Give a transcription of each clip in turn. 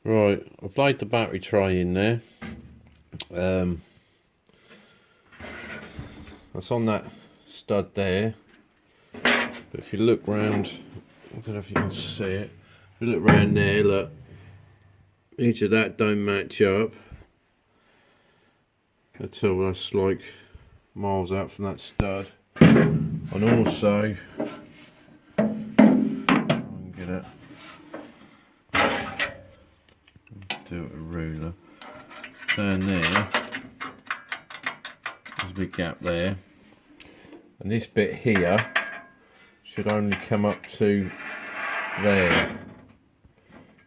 Right, I've laid the battery tray in there. That's on that stud there. But if you look round, I don't know if you can see it. If you look round there, look, each of that don't match up at all. That's like miles out from that stud. And also, try and get it. Do it with a ruler. Down there, there's a big gap there, and this bit here should only come up to there.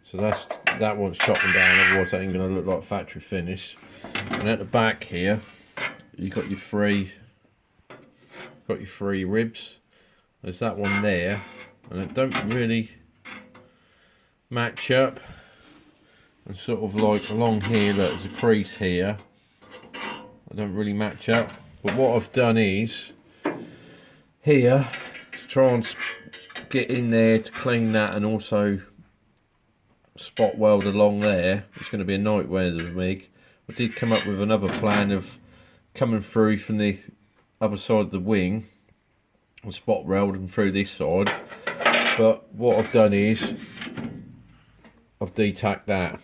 So that one's chopping down, otherwise that ain't going to look like factory finish. And at the back here, you've got your three ribs. There's that one there, and it don't really match up. And sort of like along here, look, there's a crease here. I don't really match up. But what I've done is here to try and get in there to clean that, and also spot weld along there. It's going to be a nightmare to make. I did come up with another plan of coming through from the other side of the wing and spot welding through this side. But what I've done is I've detacked that.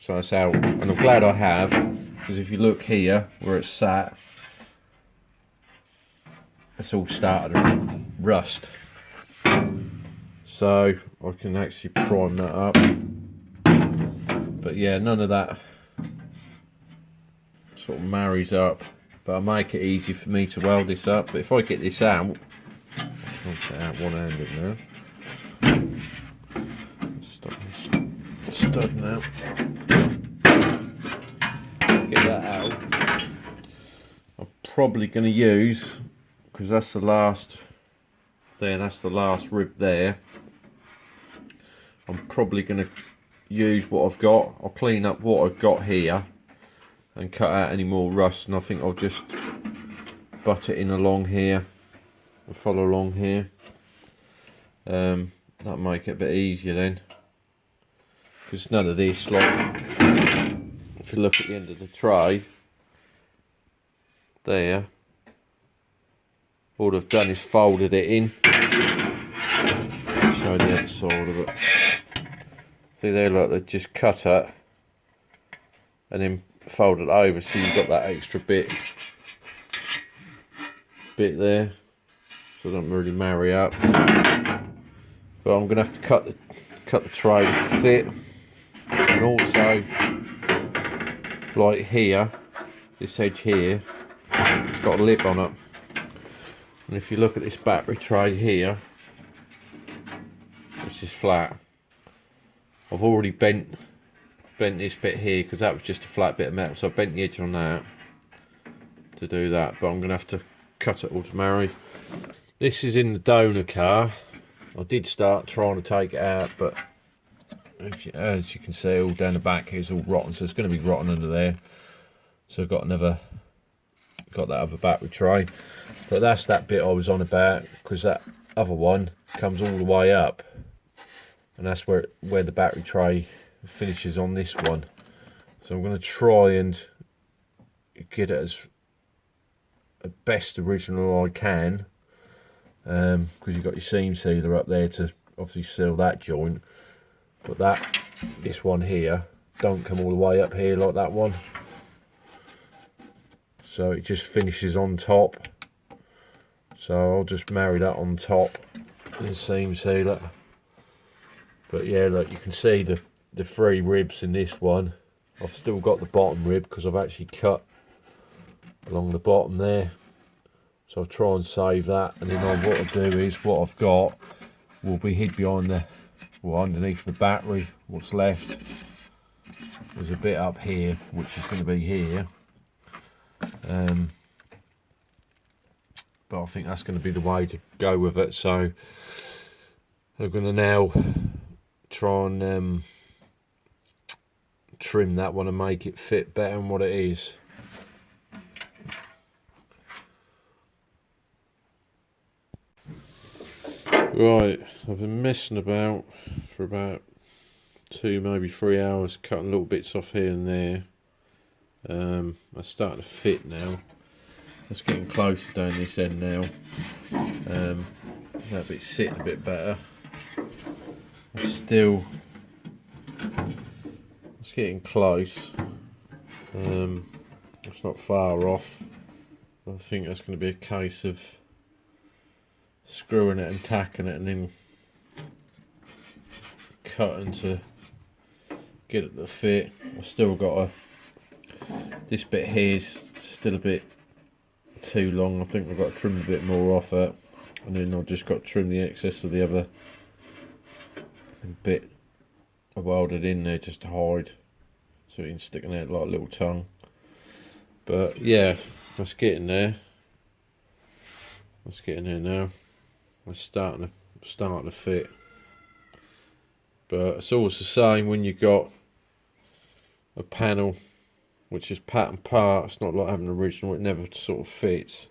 So that's out, and I'm glad I have, because if you look here where it's sat, it's all started to rust. So I can actually prime that up. But yeah, none of that sort of marries up. But I make it easy for me to weld this up. But if I get this out, I'll get out one-handed now. Stop this stud now. Get that out. I'm probably going to use, because that's the last there, that's the last rib there. I'm probably going to use what I've got. I'll clean up what I've got here and cut out any more rust, and I think I'll just butt it in along here and follow along here. That'll make it a bit easier then, because none of this, like if you look at the end of the tray there, all I've done is folded it in. Show the other side of it. See there, look, they just cut it and then fold it over, so you've got that extra bit there, so it doesn't really marry up. But I'm gonna have to cut the tray to fit, and also like here, this edge here, it's got a lip on it. And if you look at this battery tray here, it's just flat. I've already bent this bit here, because that was just a flat bit of metal, so I bent the edge on that to do that. But I'm going to have to cut it all to marry. This is in the donor car. I did start trying to take it out, but as you can see, all down the back here is all rotten, so it's going to be rotten under there. So I've got that other battery tray. But that's that bit I was on about, because that other one comes all the way up, and that's where the battery tray finishes on this one. So I'm going to try and get it as best original I can, because you've got your seam sealer up there to obviously seal that joint. But this one here don't come all the way up here like that one, so it just finishes on top. So I'll just marry that on top with the seam sealer. But yeah, look, you can see the three ribs in this one. I've still got the bottom rib, because I've actually cut along the bottom there. So I'll try and save that, and then what I'll do is what I've got will be hid behind underneath the battery. What's left, there's a bit up here which is going to be here, but I think that's going to be the way to go with it. So I'm going to now try and trim that one and make it fit better than what it is. Right, I've been messing about for about 2, maybe 3 hours, cutting little bits off here and there. That's starting to fit now. That's getting closer down this end now. That bit's sitting a bit better. Still, it's getting close. It's not far off. I think that's going to be a case of screwing it and tacking it and then cutting to get it to fit. I've still got this bit here is still a bit too long. I think I've got to trim a bit more off it, and then I've just got to trim the excess of the other bit I welded in there just to hide, so it can stick out like a little tongue. But yeah, that's getting there. That's getting there now. It's starting to fit. But it's always the same when you've got a panel which is pattern part. It's not like having an original, it never sort of fits.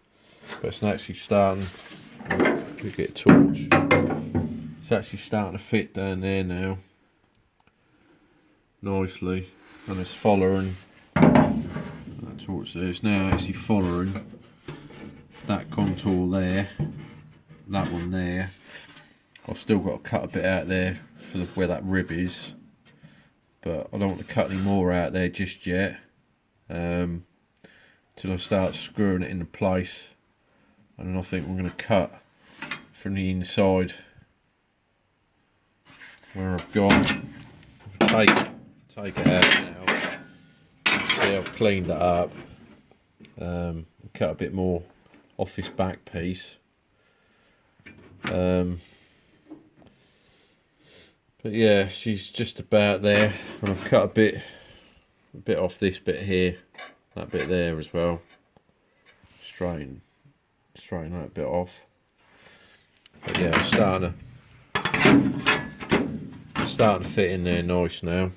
But it's actually starting, could get a torch. It's actually starting to fit down there now. Nicely. And it's following that torch there. It's now actually following that contour there. That one there. I've still got to cut a bit out there for where that rib is, but I don't want to cut any more out there just yet, till I start screwing it into place. And then I think we're going to cut from the inside where I've gone. Take it out now. See, I've cleaned it up. Cut a bit more off this back piece. But yeah, she's just about there, and I've cut a bit off this bit here, that bit there as well. Straighten that bit off. But yeah, it's starting to fit in there nice now.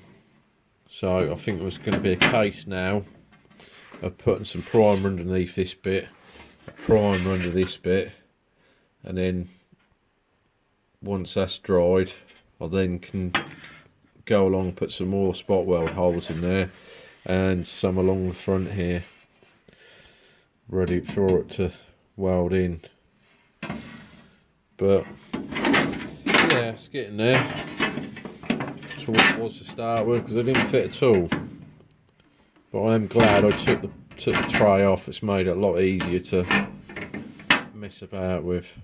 So I think there's going to be a case now of putting some primer underneath this bit, a primer under this bit, and then once that's dried, I then can go along and put some more spot weld holes in there and some along the front here, ready for it to weld in. But yeah, it's getting there. That's what it was to start with, because it didn't fit at all. But I am glad I took the tray off. It's made it a lot easier to mess about with.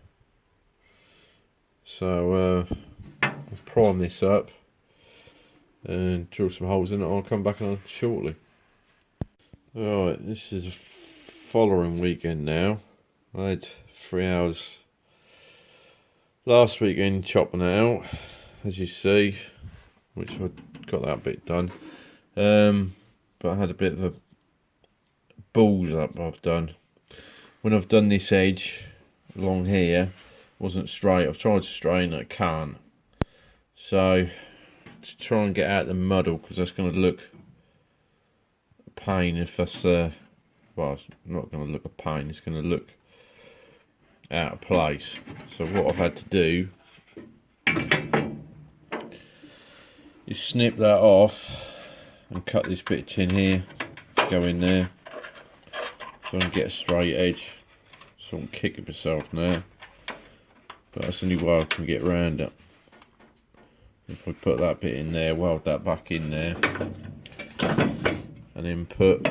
So I'll prime this up and drill some holes in it. I'll come back on shortly. Alright, this is the following weekend now. I had 3 hours last weekend chopping it out, as you see, which I got that bit done. But I had a bit of a balls up I've done. When I've done this edge along here, wasn't straight. I've tried to straighten it, I can't. So to try and get out the muddle, because that's going to look a pain if that's well, it's not going to look a pain, it's going to look out of place. So what I've had to do is snip that off and cut this bit of tin here to go in there, so I can get a straight edge, so I can kick it myself now. But that's the only way I can get around it. If we put that bit in there, weld that back in there, and then put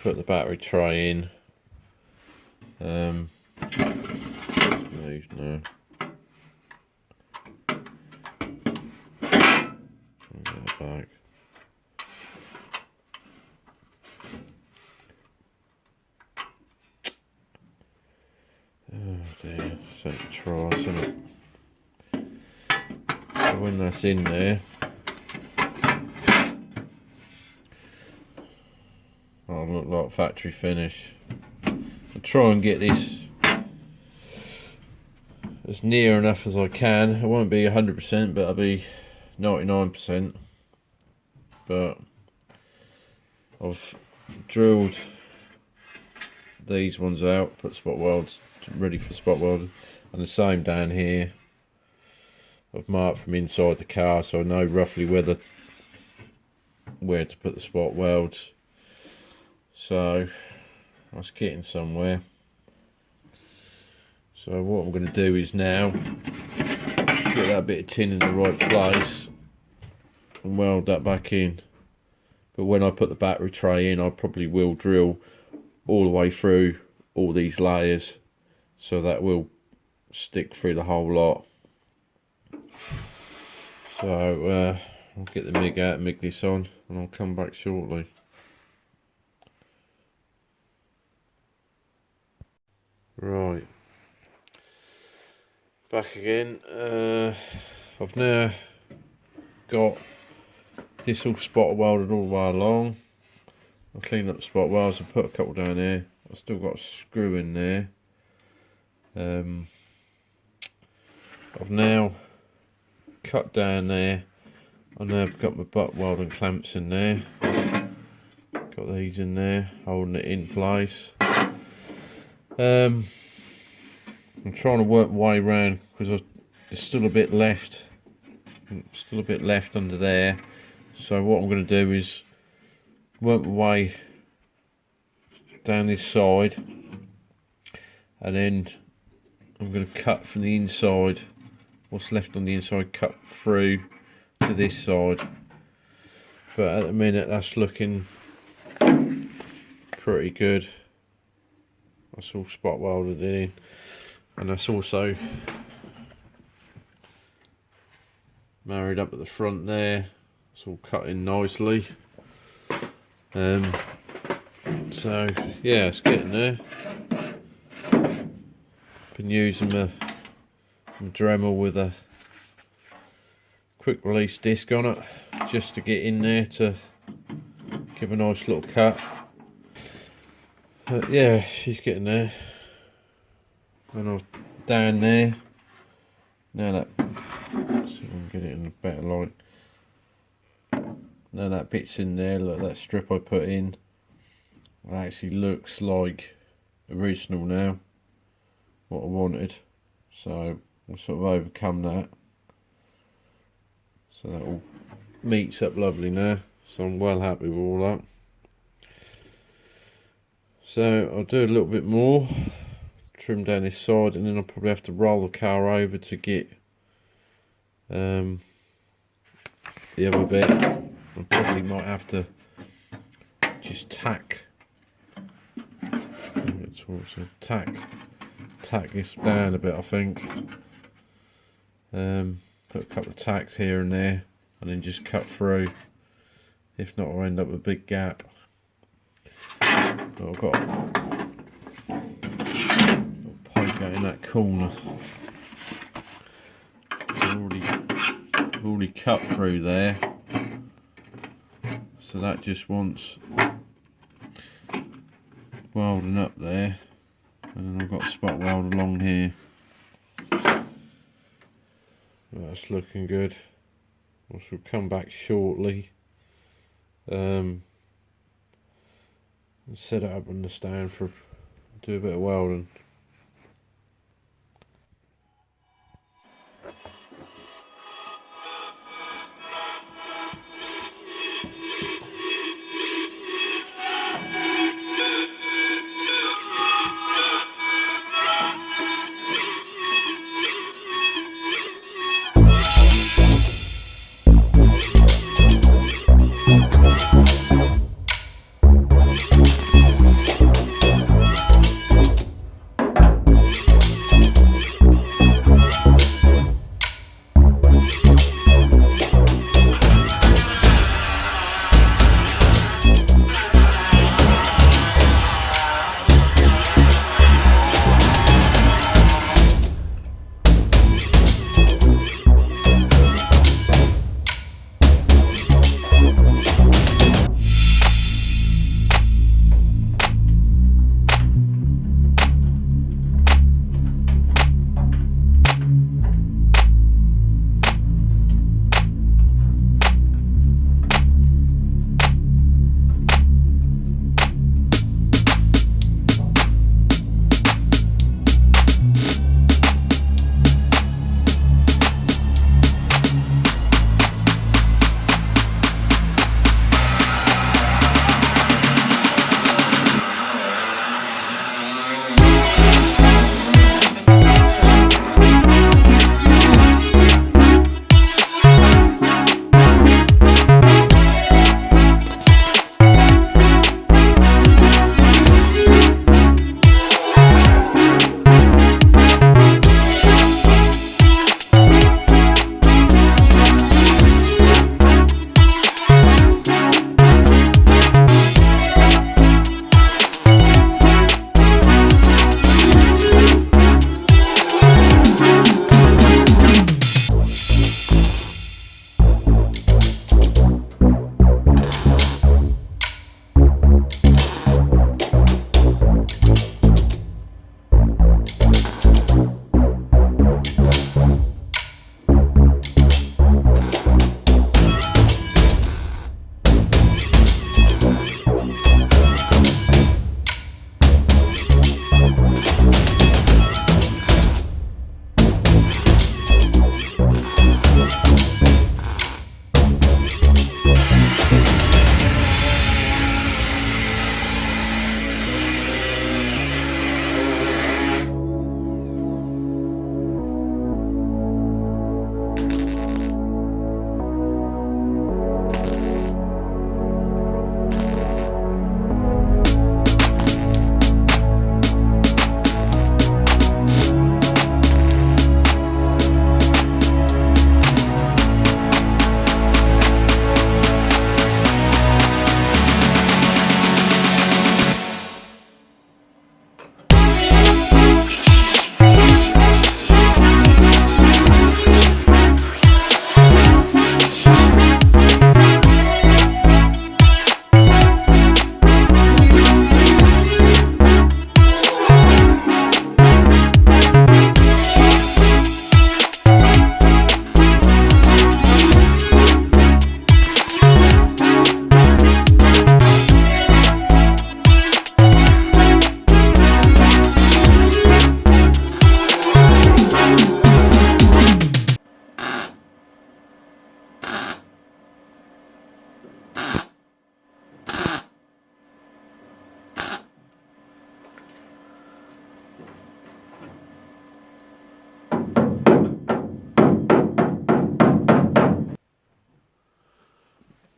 the battery tray in. Move now. Get it back. Oh dear, something to try, isn't it? So when that's in there, I'll look like factory finish. I'll try and get this as near enough as I can. It won't be 100%, but it'll be 99%. But I've drilled these ones out, put spot welds ready for spot welding. and the same down here. I've marked from inside the car, so I know roughly where to put the spot welds. So I was getting somewhere. So what I'm going to do is now get that bit of tin in the right place and weld that back in. But when I put the battery tray in, I probably will drill all the way through all these layers, so that will stick through the whole lot. So I'll get the MIG out and MIG this on, and I'll come back shortly. Right, back again. I've now got this all spot welded all the way along. I'll clean up the spot welds and put a couple down there. I've still got a screw in there. I've now cut down there. I now got my butt welding clamps in there. Got these in there, holding it in place. I'm trying to work my way around because there's still a bit left. Still a bit left under there. So what I'm going to do is work my way down this side, and then I'm going to cut from the inside. What's left on the inside, cut through to this side. But at the minute that's looking pretty good. That's all spot welded in, and that's also married up at the front there. It's all cut in nicely. So yeah, it's getting there. Been using my Dremel with a quick release disc on it, just to get in there to give a nice little cut. But yeah, she's getting there. And I was down there. Now that, see if I can get it in a better light. Now that bit's in there, look, that strip I put in, it actually looks like original now, what I wanted. So we'll sort of overcome that. So that all meets up lovely now. So I'm well happy with all that. So I'll do a little bit more, trim down this side, and then I'll probably have to roll the car over to get the other bit. I probably might have to just tack this down a bit, I think. Put a couple of tacks here and there, and then just cut through. If not, I'll end up with a big gap. But I've got a poke out in that corner. I've already cut through there. So that just wants welding up there, and then I've got a spot weld along here. That's looking good. I shall come back shortly and set it up on the stand for do a bit of welding.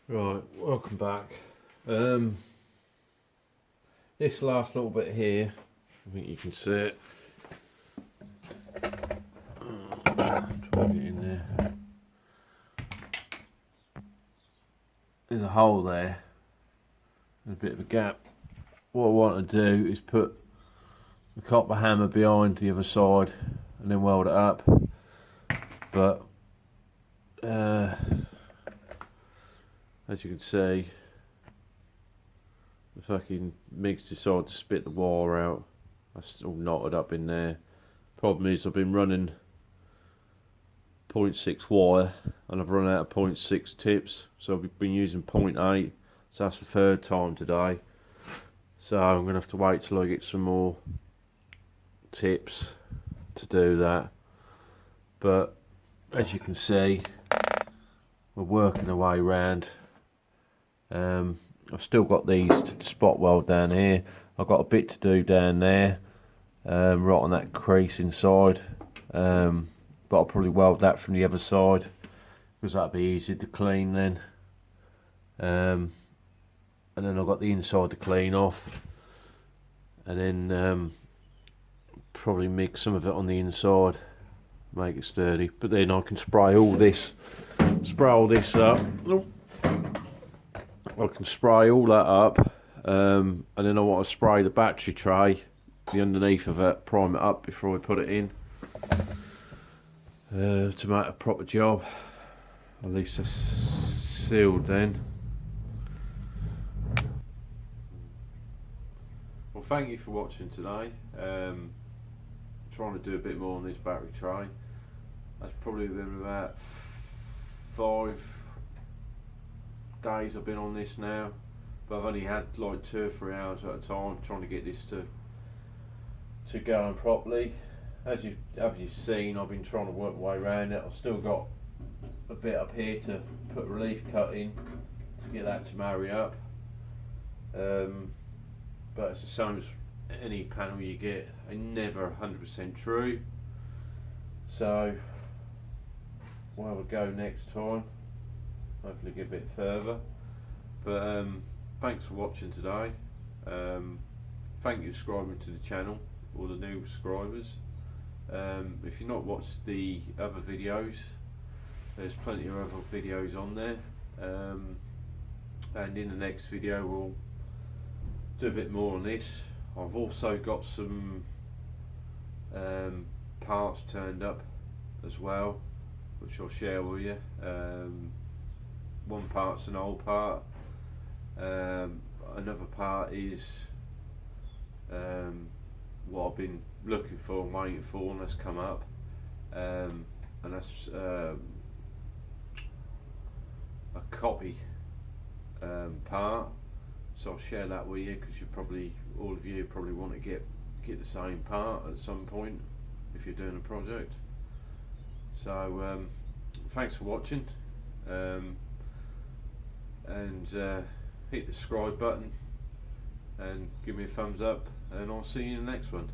Right, welcome back. This last little bit here, I think you can see it. Try to get in there. There's a hole there, there's a bit of a gap. What I want to do is put the copper hammer behind the other side and then weld it up, but as you can see, the fucking MIG's decided to spit the wire out. That's all knotted up in there. Problem is I've been running 0.6 wire and I've run out of 0.6 tips, so I've been using 0.8, so that's the third time today. So I'm going to have to wait till I get some more tips to do that. But as you can see, we're working our way around. I've still got these to spot weld down here. I've got a bit to do down there, right on that crease inside, but I'll probably weld that from the other side because that'll be easy to clean then. And then I've got the inside to clean off, and then probably mix some of it on the inside, make it sturdy. But then I can spray all this up. I can spray all that up, and then I want to spray the battery tray, the underneath of it, prime it up before I put it in, to make a proper job. At least it's sealed then. Well, thank you for watching today. Trying to do a bit more on this battery tray. That's probably been about 5 days I've been on this now, but I've only had like 2 or 3 hours at a time trying to get this to going properly. As you've seen, I've been trying to work my way around it. I've still got a bit up here to put relief cut in to get that to marry up, but it's the same as any panel you get, they're never 100% true, so we'll have a go next time, hopefully get a bit further. But thanks for watching today. Thank you for subscribing to the channel, all the new subscribers. If you've not watched the other videos, there's plenty of other videos on there, and in the next video we'll do a bit more on this. I've also got some parts turned up as well, which I'll share with you. One part's an old part, another part is what I've been looking for and waiting for, and that's come up, and that's a copy part, so I'll share that with you, because all of you probably want to get the same part at some point if you're doing a project. So thanks for watching, and hit the subscribe button and give me a thumbs up, and I'll see you in the next one.